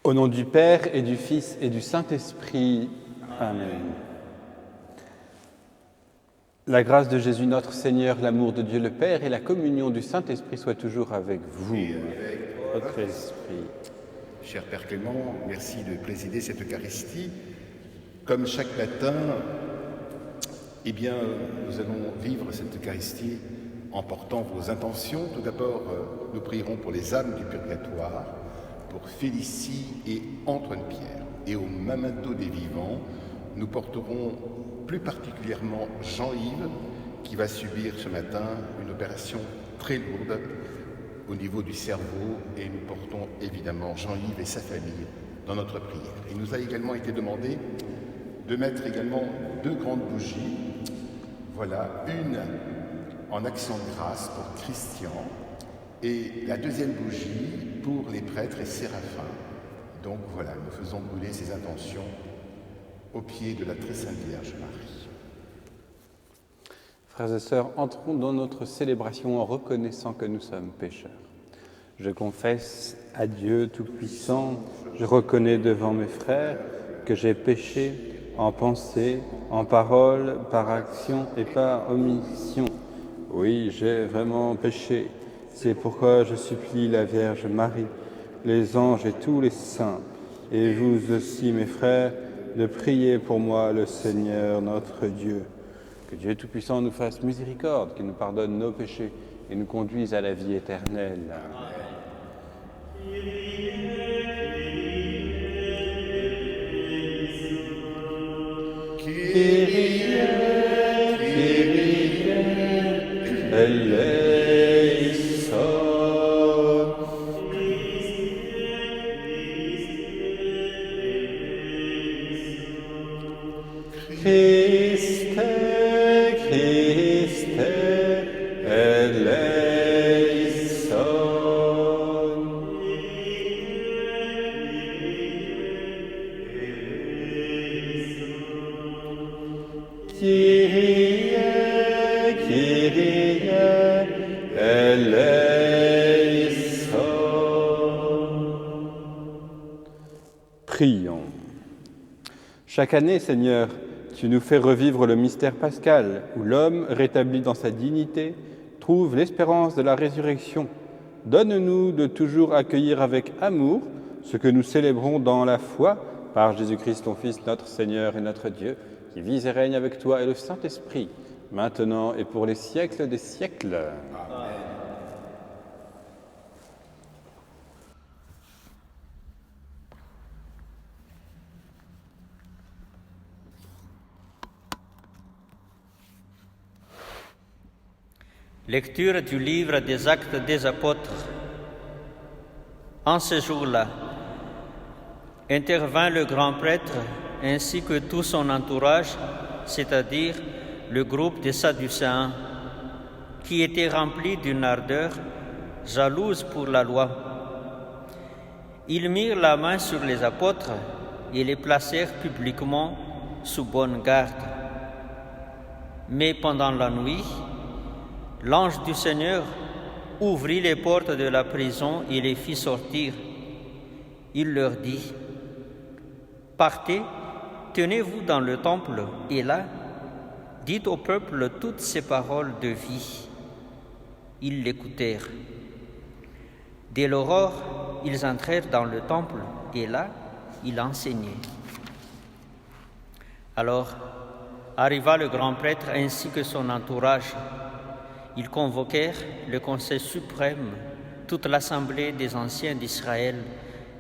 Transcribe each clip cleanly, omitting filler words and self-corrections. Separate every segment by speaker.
Speaker 1: Au nom du Père et du Fils et du Saint-Esprit. Amen. La grâce de Jésus notre Seigneur, l'amour de Dieu le Père et la communion du Saint-Esprit soient toujours avec vous.
Speaker 2: Et avec
Speaker 1: Votre esprit.
Speaker 2: Cher Père Clément, merci de présider cette Eucharistie. Comme chaque matin, eh bien, nous allons vivre cette Eucharistie en portant vos intentions. Tout d'abord, nous prierons pour les âmes du purgatoire, pour Félicie et Antoine-Pierre. Et au memento des vivants, nous porterons plus particulièrement Jean-Yves, qui va subir ce matin une opération très lourde au niveau du cerveau, et nous portons évidemment Jean-Yves et sa famille dans notre prière. Il nous a également été demandé de mettre également 2 grandes bougies. Voilà, une en action de grâce pour Christian et la deuxième bougie pour les prêtres et séraphins. Donc voilà, nous faisons brûler ces intentions au pied de la très sainte Vierge Marie.
Speaker 1: Frères et sœurs, entrons dans notre célébration en reconnaissant que nous sommes pécheurs. Je confesse à Dieu Tout-Puissant, je reconnais devant mes frères que j'ai péché en pensée, en parole, par action et par omission. Oui, j'ai vraiment péché. C'est pourquoi je supplie la Vierge Marie, les anges et tous les saints, et vous aussi, mes frères, de prier pour moi le Seigneur notre Dieu. Que Dieu Tout-Puissant nous fasse miséricorde, qu'il nous pardonne nos péchés et nous conduise à la vie éternelle. Kyrie, Kyrie, eleison. Christe, Christe, eleison. Kyrie, Kyrie, eleison. Prions. Chaque année, Seigneur, tu nous fais revivre le mystère pascal, où l'homme, rétabli dans sa dignité, trouve l'espérance de la résurrection. Donne-nous de toujours accueillir avec amour ce que nous célébrons dans la foi, par Jésus-Christ, ton Fils, notre Seigneur et notre Dieu, qui vit et règne avec toi et le Saint-Esprit, maintenant et pour les siècles des siècles. Amen.
Speaker 3: Lecture du livre des Actes des Apôtres. En ce jour-là, intervint le grand prêtre ainsi que tout son entourage, c'est-à-dire le groupe des Sadducéens, qui étaient remplis d'une ardeur jalouse pour la loi. Ils mirent la main sur les apôtres et les placèrent publiquement sous bonne garde. Mais pendant la nuit, l'ange du Seigneur ouvrit les portes de la prison et les fit sortir. Il leur dit : « Partez, tenez-vous dans le temple, et là, dites au peuple toutes ces paroles de vie. » Ils l'écoutèrent. Dès l'aurore, ils entrèrent dans le temple, et là, il enseignait. Alors, arriva le grand prêtre ainsi que son entourage. Ils convoquèrent le Conseil suprême, toute l'assemblée des anciens d'Israël,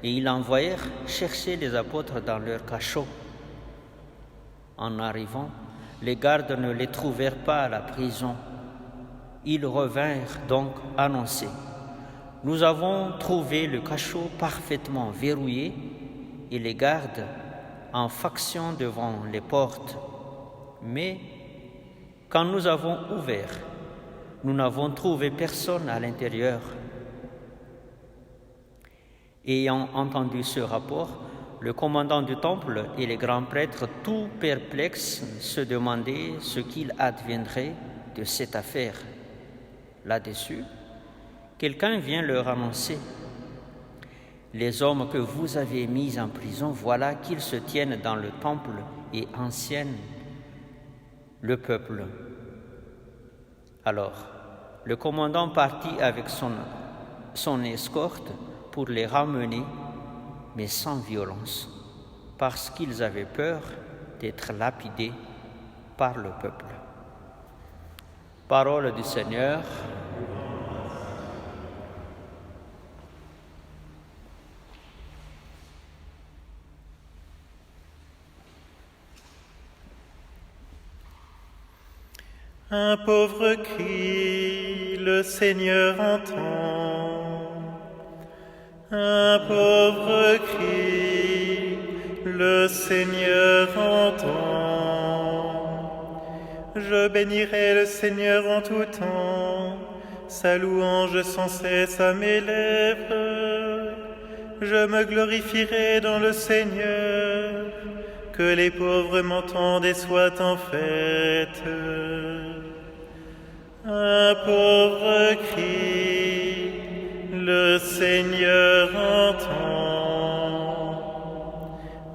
Speaker 3: et ils envoyèrent chercher les apôtres dans leur cachot. En arrivant, les gardes ne les trouvèrent pas à la prison. Ils revinrent donc annoncer : « Nous avons trouvé le cachot parfaitement verrouillé et les gardes en faction devant les portes. Mais quand nous avons ouvert, nous n'avons trouvé personne à l'intérieur. » Ayant entendu ce rapport, le commandant du temple et les grands prêtres, tout perplexes, se demandaient ce qu'il adviendrait de cette affaire. Là-dessus, quelqu'un vient leur annoncer : les hommes que vous avez mis en prison, voilà qu'ils se tiennent dans le temple et enseignent le peuple. » Alors, le commandant partit avec son escorte pour les ramener, mais sans violence, parce qu'ils avaient peur d'être lapidés par le peuple. Parole du Seigneur.
Speaker 4: Un pauvre cri, le Seigneur entend. Un pauvre cri, le Seigneur entend. Je bénirai le Seigneur en tout temps, sa louange sans cesse à mes lèvres. Je me glorifierai dans le Seigneur, que les pauvres m'entendent et soient en fête. Un pauvre cri, le Seigneur entend.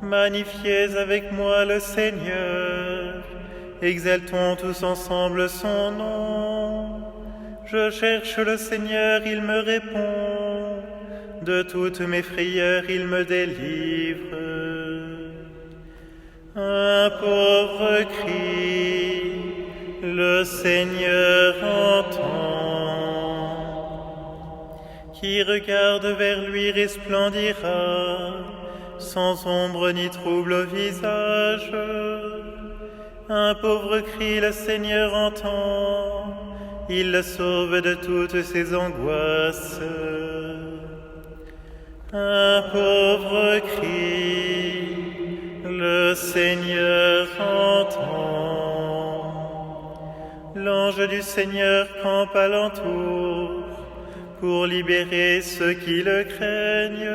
Speaker 4: Magnifiez avec moi le Seigneur, exaltons tous ensemble son nom. Je cherche le Seigneur, il me répond, de toutes mes frayeurs il me délivre. Un pauvre cri, le Seigneur entend. Qui regarde vers lui resplendira, sans ombre ni trouble au visage. Un pauvre cri, le Seigneur entend, il le sauve de toutes ses angoisses. Un pauvre cri, le Seigneur entend. L'ange du Seigneur campe alentour pour libérer ceux qui le craignent.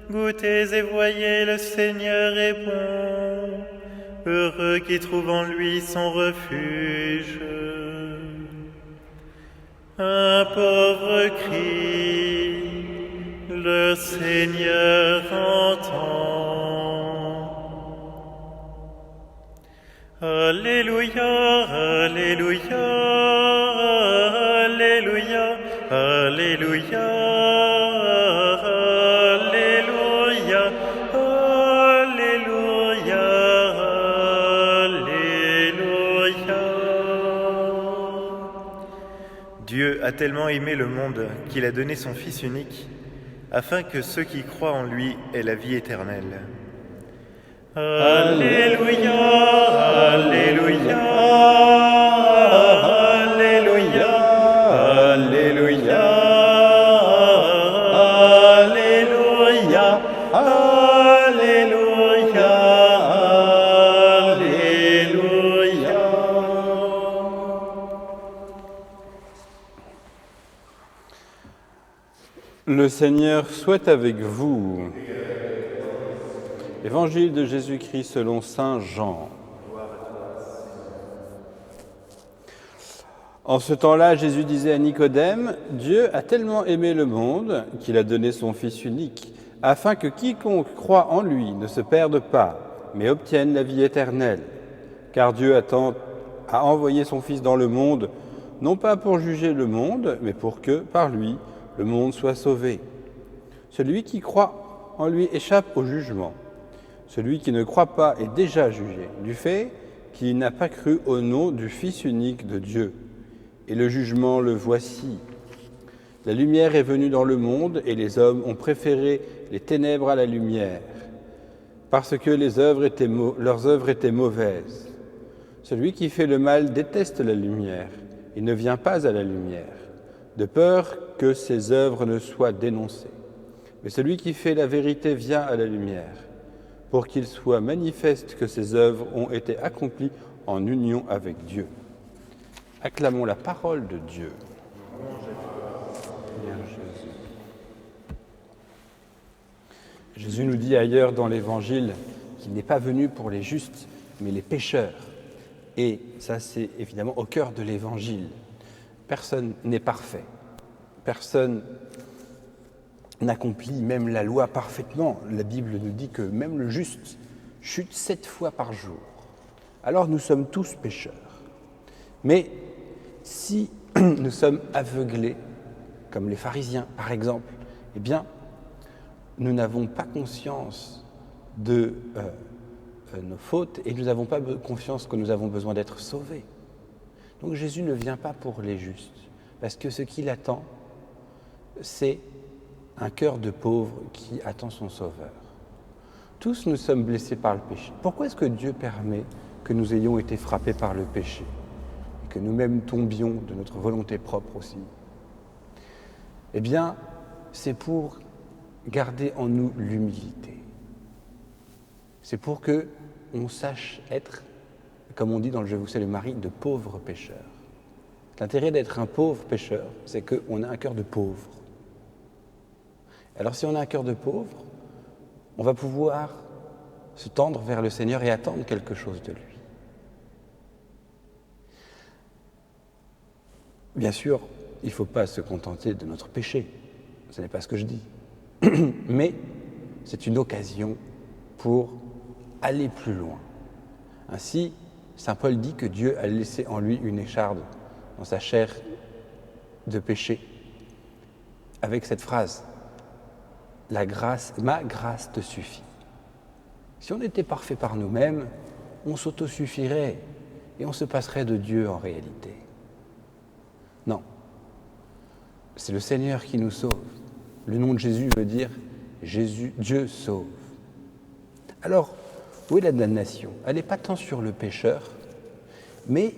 Speaker 4: Goûtez et voyez, le Seigneur est bon. Heureux qui trouve en lui son refuge. Un pauvre cri, le Seigneur entend. Alléluia, Alléluia, Alléluia, Alléluia, Alléluia, Alléluia, Alléluia. Dieu a tellement aimé le monde qu'il a donné son Fils unique, afin que ceux qui croient en lui aient la vie éternelle. Alléluia, Alléluia, Alléluia, Alléluia, Alléluia, Alléluia, Alléluia.
Speaker 1: Le Seigneur soit avec vous. Évangile de Jésus-Christ selon saint Jean. En ce temps-là, Jésus disait à Nicodème, « Dieu a tellement aimé le monde qu'il a donné son Fils unique, afin que quiconque croit en lui ne se perde pas, mais obtienne la vie éternelle. Car Dieu a envoyé son Fils dans le monde, non pas pour juger le monde, mais pour que, par lui, le monde soit sauvé. Celui qui croit en lui échappe au jugement. Celui qui ne croit pas est déjà jugé, du fait qu'il n'a pas cru au nom du Fils unique de Dieu. Et le jugement le voici. La lumière est venue dans le monde, et les hommes ont préféré les ténèbres à la lumière, parce que leurs œuvres étaient mauvaises. Celui qui fait le mal déteste la lumière, et ne vient pas à la lumière, de peur que ses œuvres ne soient dénoncées. Mais celui qui fait la vérité vient à la lumière, pour qu'il soit manifeste que ses œuvres ont été accomplies en union avec Dieu. Acclamons la parole de Dieu. Jésus nous dit ailleurs dans l'Évangile qu'il n'est pas venu pour les justes, mais les pécheurs. Et ça, c'est évidemment au cœur de l'Évangile. Personne n'est parfait. Personne accomplit même la loi parfaitement. La Bible nous dit que même le juste chute 7 fois par jour. Alors nous sommes tous pécheurs. Mais si nous sommes aveuglés, comme les pharisiens par exemple, eh bien, nous n'avons pas conscience de nos fautes et nous n'avons pas conscience que nous avons besoin d'être sauvés. Donc Jésus ne vient pas pour les justes, parce que ce qu'il attend, c'est un cœur de pauvre qui attend son sauveur. Tous nous sommes blessés par le péché. Pourquoi est-ce que Dieu permet que nous ayons été frappés par le péché et que nous-mêmes tombions de notre volonté propre aussi? Eh bien, c'est pour garder en nous l'humilité. C'est pour que on sache être, comme on dit dans le Je vous salue Marie, de pauvres pécheurs. L'intérêt d'être un pauvre pécheur, c'est qu'on a un cœur de pauvre. Alors si on a un cœur de pauvre, on va pouvoir se tendre vers le Seigneur et attendre quelque chose de lui. Bien sûr, il ne faut pas se contenter de notre péché, ce n'est pas ce que je dis, mais c'est une occasion pour aller plus loin. Ainsi, saint Paul dit que Dieu a laissé en lui une écharde dans sa chair de péché, avec cette phrase, ma grâce te suffit. Si on était parfait par nous-mêmes, on s'autosuffirait et on se passerait de Dieu en réalité. Non, c'est le Seigneur qui nous sauve. Le nom de Jésus veut dire Dieu sauve. Alors, où est la damnation? Elle n'est pas tant sur le pécheur, mais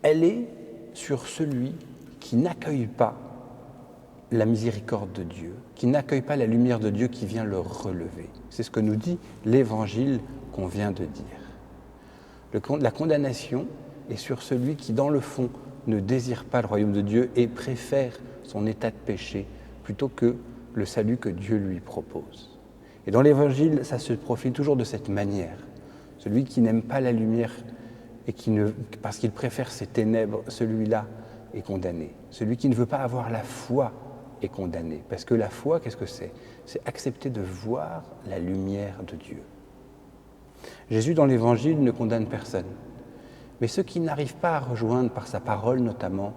Speaker 1: elle est sur celui qui n'accueille pas la miséricorde de Dieu, qui n'accueille pas la lumière de Dieu qui vient le relever. C'est ce que nous dit l'évangile qu'on vient de dire. La condamnation est sur celui qui, dans le fond, ne désire pas le royaume de Dieu et préfère son état de péché plutôt que le salut que Dieu lui propose. Et dans l'évangile, ça se profile toujours de cette manière. Celui qui n'aime pas la lumière et parce qu'il préfère ses ténèbres, celui-là est condamné. Celui qui ne veut pas avoir la foi est condamné. Parce que la foi, qu'est-ce que c'est? C'est accepter de voir la lumière de Dieu. Jésus, dans l'évangile, ne condamne personne. Mais ceux qui n'arrivent pas à rejoindre par sa parole, notamment,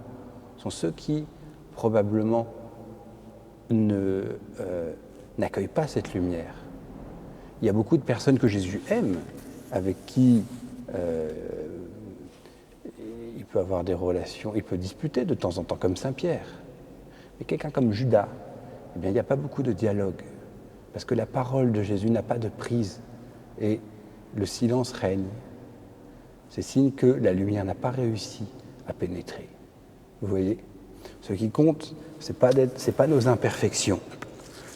Speaker 1: sont ceux qui, probablement, n'accueillent pas cette lumière. Il y a beaucoup de personnes que Jésus aime, avec qui il peut avoir des relations, il peut disputer de temps en temps, comme Saint Pierre. Mais quelqu'un comme Judas, eh bien, il n'y a pas beaucoup de dialogue, parce que la parole de Jésus n'a pas de prise, et le silence règne. C'est signe que la lumière n'a pas réussi à pénétrer. Vous voyez? Ce qui compte, c'est pas nos imperfections.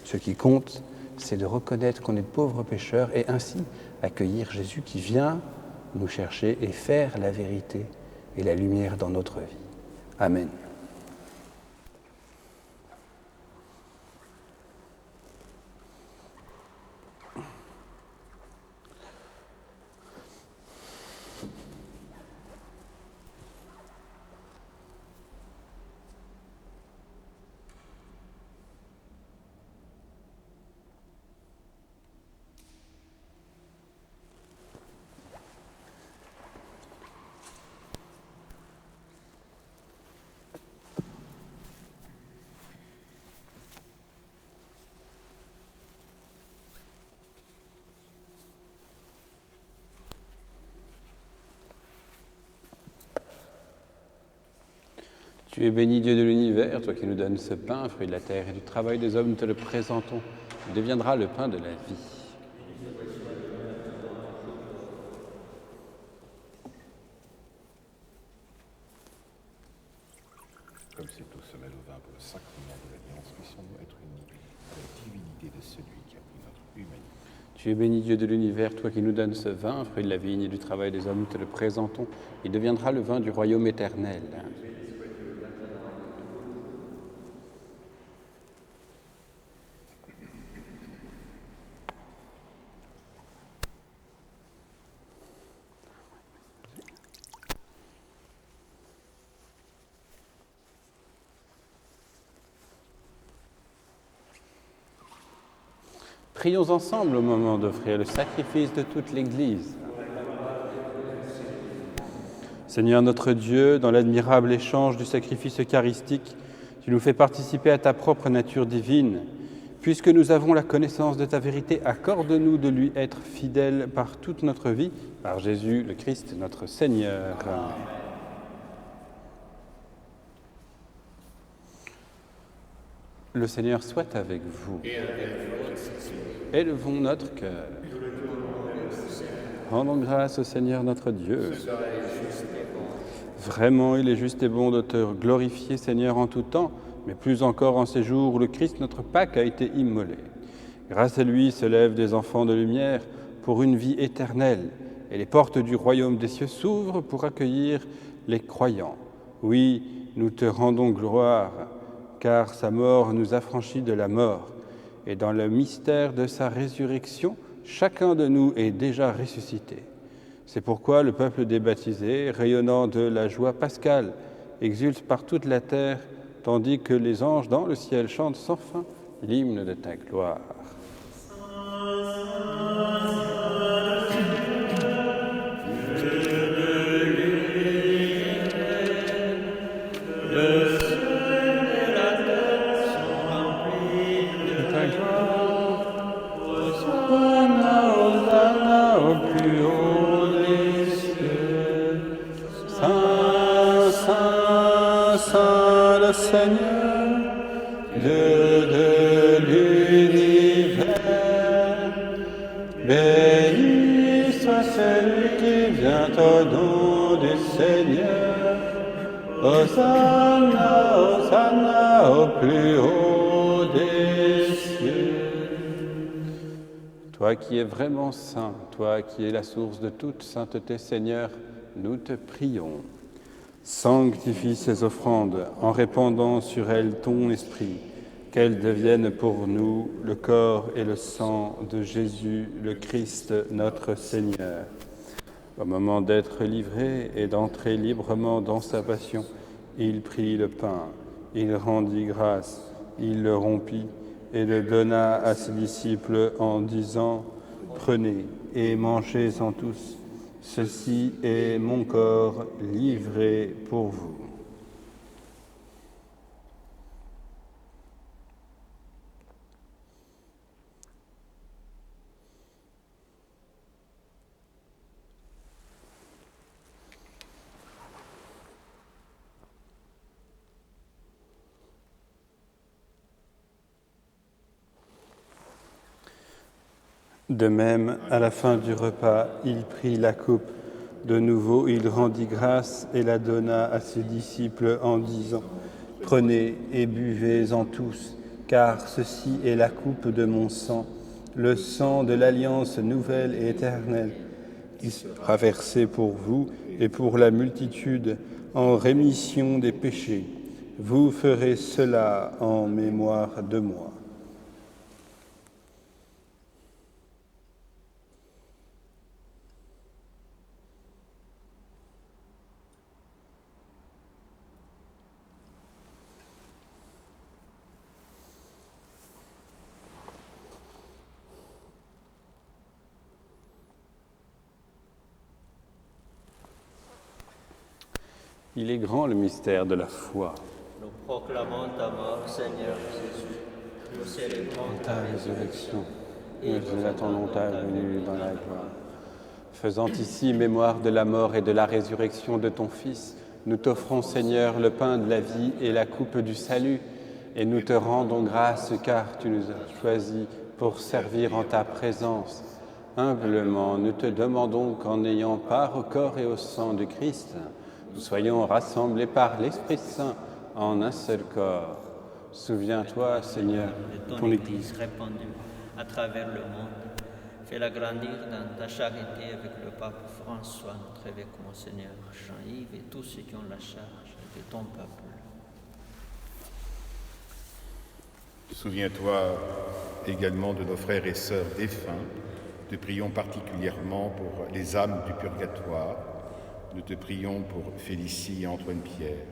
Speaker 1: Ce qui compte, c'est de reconnaître qu'on est de pauvres pécheurs et ainsi accueillir Jésus qui vient nous chercher et faire la vérité et la lumière dans notre vie. Amen. Tu es béni, Dieu de l'univers, toi qui nous donnes ce pain, fruit de la terre et du travail des hommes, nous te le présentons. Il deviendra le pain de la vie.
Speaker 2: Comme c'est au sommet au vin pour le sacrement de l'alliance, puissions-nous être unis à la divinité de celui qui a pris notre humanité.
Speaker 1: Tu es béni, Dieu de l'univers, toi qui nous donnes ce vin, fruit de la vigne et du travail des hommes, nous te le présentons. Il deviendra le vin du royaume éternel. Prions ensemble au moment d'offrir le sacrifice de toute l'Église. Seigneur notre Dieu, dans l'admirable échange du sacrifice eucharistique, tu nous fais participer à ta propre nature divine. Puisque nous avons la connaissance de ta vérité, accorde-nous de lui être fidèles par toute notre vie, par Jésus le Christ, notre Seigneur. Le Seigneur soit avec vous. Élevons notre cœur. Rendons grâce au Seigneur notre Dieu. Vraiment, il est juste et bon de te glorifier, Seigneur, en tout temps, mais plus encore en ces jours où le Christ, notre Pâque, a été immolé. Grâce à lui se lèvent des enfants de lumière pour une vie éternelle, et les portes du royaume des cieux s'ouvrent pour accueillir les croyants. Oui, nous te rendons gloire, car sa mort nous affranchit de la mort, et dans le mystère de sa résurrection, chacun de nous est déjà ressuscité. C'est pourquoi le peuple des baptisés, rayonnant de la joie pascale, exulte par toute la terre, tandis que les anges dans le ciel chantent sans fin l'hymne de ta gloire.
Speaker 5: Seigneur, Dieu de l'univers, béni soit celui qui vient au nom du Seigneur. Hosanna, Hosanna au plus haut des cieux.
Speaker 1: Toi qui es vraiment saint, toi qui es la source de toute sainteté, Seigneur, nous te prions. Sanctifie ces offrandes en répandant sur elles ton esprit, qu'elles deviennent pour nous le corps et le sang de Jésus, le Christ, notre Seigneur. Au moment d'être livré et d'entrer librement dans sa passion, il prit le pain, il rendit grâce, il le rompit et le donna à ses disciples en disant « Prenez et mangez-en tous. Ceci est mon corps livré pour vous. » De même, à la fin du repas, il prit la coupe. De nouveau, il rendit grâce et la donna à ses disciples en disant « Prenez et buvez-en tous, car ceci est la coupe de mon sang, le sang de l'alliance nouvelle et éternelle, qui sera versé pour vous et pour la multitude en rémission des péchés. Vous ferez cela en mémoire de moi. » Il est grand le mystère de la foi.
Speaker 3: Nous proclamons ta mort, Seigneur Jésus. Nous célébrons
Speaker 1: Ta résurrection. Nous attendons ta venue dans la gloire. Faisant ici mémoire de la mort et de la résurrection de ton Fils, nous t'offrons, Seigneur, le pain de la vie et la coupe du salut, et nous te rendons grâce car tu nous as choisis pour servir en ta présence. Humblement, nous te demandons qu'en ayant part au corps et au sang de Christ, nous soyons rassemblés par l'Esprit Saint en un seul corps. Souviens-toi, Seigneur,
Speaker 3: de ton Église répandue à travers le monde. Fais-la grandir dans ta charité avec le pape François, notre évêque Monseigneur Jean-Yves et tous ceux qui ont la charge de ton peuple.
Speaker 2: Souviens-toi également de nos frères et sœurs défunts. Te prions particulièrement pour les âmes du purgatoire. Nous te prions pour Félicie et Antoine Pierre.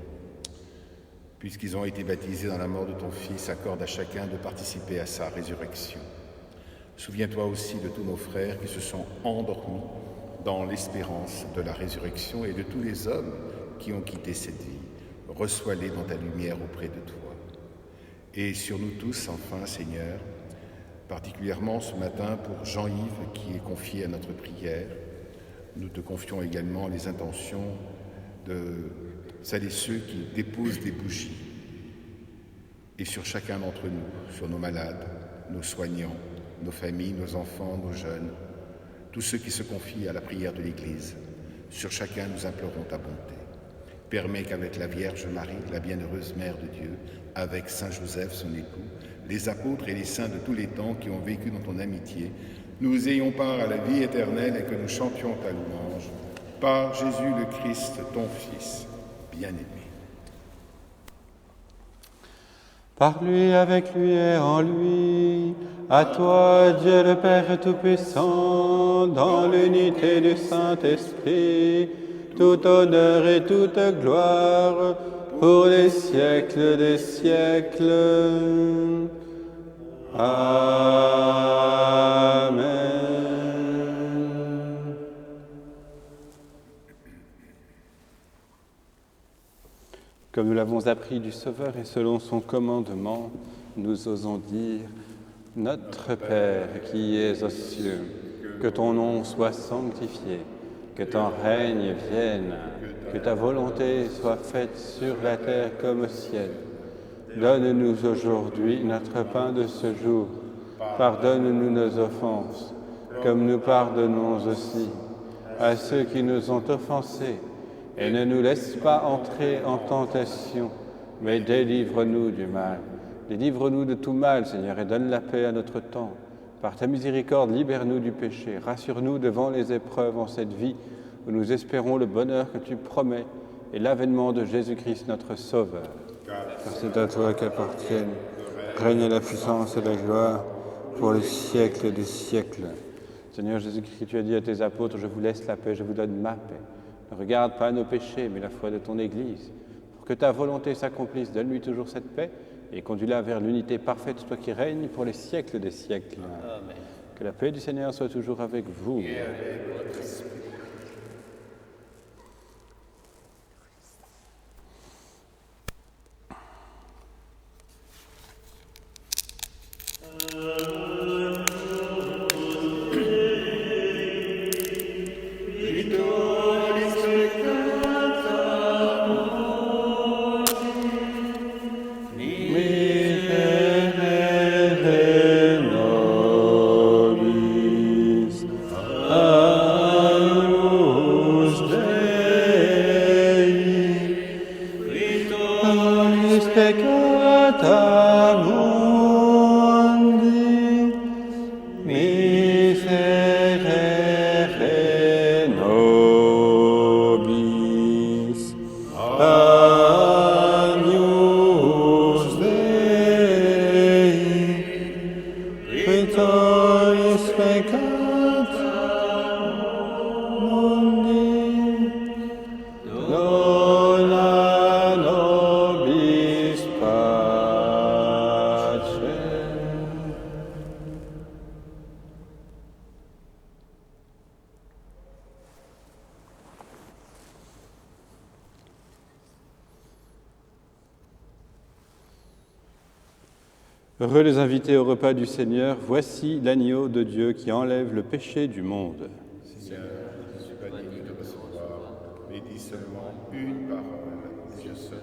Speaker 2: Puisqu'ils ont été baptisés dans la mort de ton Fils, accorde à chacun de participer à sa résurrection. Souviens-toi aussi de tous nos frères qui se sont endormis dans l'espérance de la résurrection et de tous les hommes qui ont quitté cette vie. Reçois-les dans ta lumière auprès de toi. Et sur nous tous, enfin, Seigneur, particulièrement ce matin pour Jean-Yves qui est confié à notre prière, nous te confions également les intentions de celles et ceux qui déposent des bougies. Et sur chacun d'entre nous, sur nos malades, nos soignants, nos familles, nos enfants, nos jeunes, tous ceux qui se confient à la prière de l'Église, sur chacun nous implorons ta bonté. Permets qu'avec la Vierge Marie, la bienheureuse Mère de Dieu, avec Saint Joseph, son époux, les apôtres et les saints de tous les temps qui ont vécu dans ton amitié, nous ayons part à la vie éternelle et que nous chantions ta louange. Par Jésus le Christ, ton Fils, bien-aimé.
Speaker 1: Par lui, avec lui et en lui, à toi, Dieu le Père Tout-Puissant, dans l'unité du Saint-Esprit, tout honneur et toute gloire, pour les siècles des siècles. Amen. Comme nous l'avons appris du Sauveur et selon son commandement, nous osons dire « Notre Père qui es aux cieux, que ton nom soit sanctifié, que ton règne vienne, que ta volonté soit faite sur la terre comme au ciel. Donne-nous aujourd'hui notre pain de ce jour. Pardonne-nous nos offenses, comme nous pardonnons aussi à ceux qui nous ont offensés. Et ne nous laisse pas entrer en tentation, mais délivre-nous du mal. Délivre-nous de tout mal, Seigneur, et donne la paix à notre temps. Par ta miséricorde, libère-nous du péché. Rassure-nous devant les épreuves en cette vie, où nous espérons le bonheur que tu promets et l'avènement de Jésus-Christ, notre Sauveur. Car c'est à toi qu'appartiennent, règne la puissance et la gloire, pour les siècles des siècles. Seigneur Jésus-Christ, tu as dit à tes apôtres, je vous laisse la paix, je vous donne ma paix. Ne regarde pas nos péchés, mais la foi de ton Église. Pour que ta volonté s'accomplisse, donne-lui toujours cette paix et conduis-la vers l'unité parfaite, toi qui règnes pour les siècles des siècles. Amen. Que la paix du Seigneur soit toujours avec vous. Et avec votre esprit. Heureux les invités au repas du Seigneur, voici l'agneau de Dieu qui enlève le péché du monde.
Speaker 2: Seigneur, je ne suis pas digne de recevoir, mais dis seulement une parole, et je serai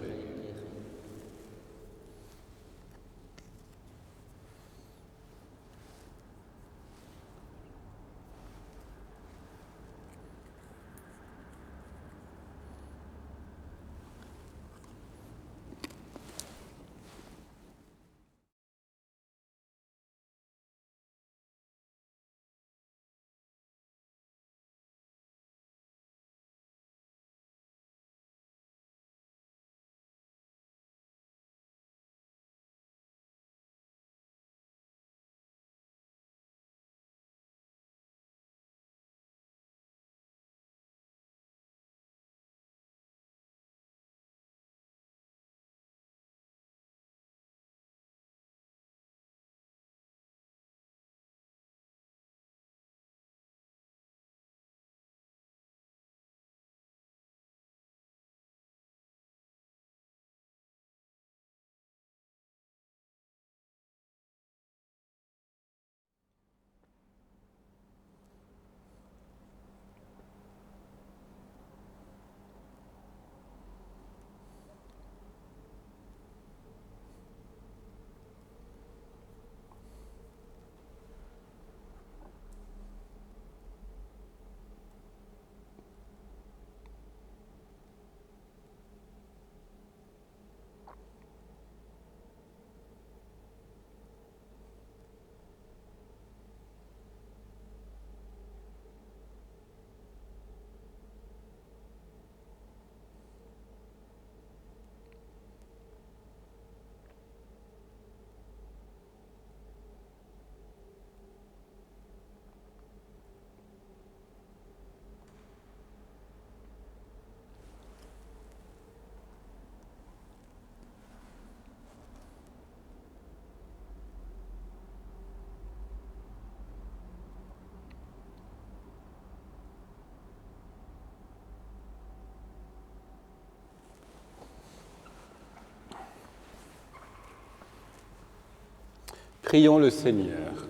Speaker 1: Prions le Seigneur.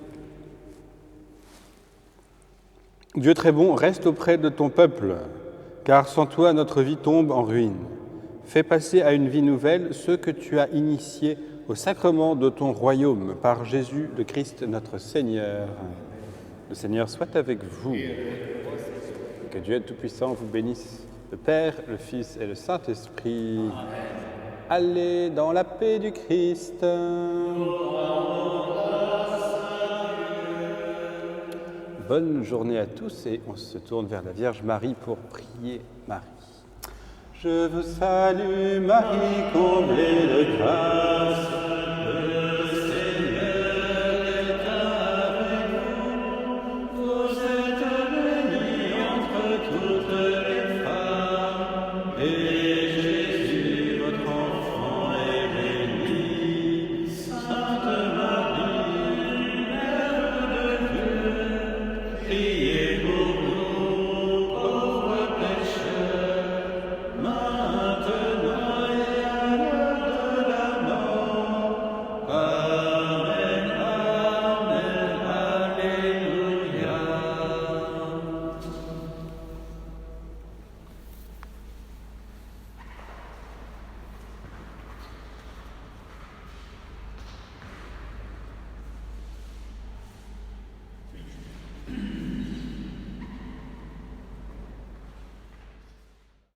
Speaker 1: Dieu très bon, reste auprès de ton peuple, car sans toi, notre vie tombe en ruine. Fais passer à une vie nouvelle ceux que tu as initiés au sacrement de ton royaume par Jésus le Christ notre Seigneur. Le Seigneur soit avec vous. Que Dieu Tout-Puissant vous bénisse, le Père, le Fils et le Saint-Esprit. Allez dans la paix du Christ. Bonne journée à tous et on se tourne vers la Vierge Marie pour prier Marie. Je vous salue Marie, comblée de grâce.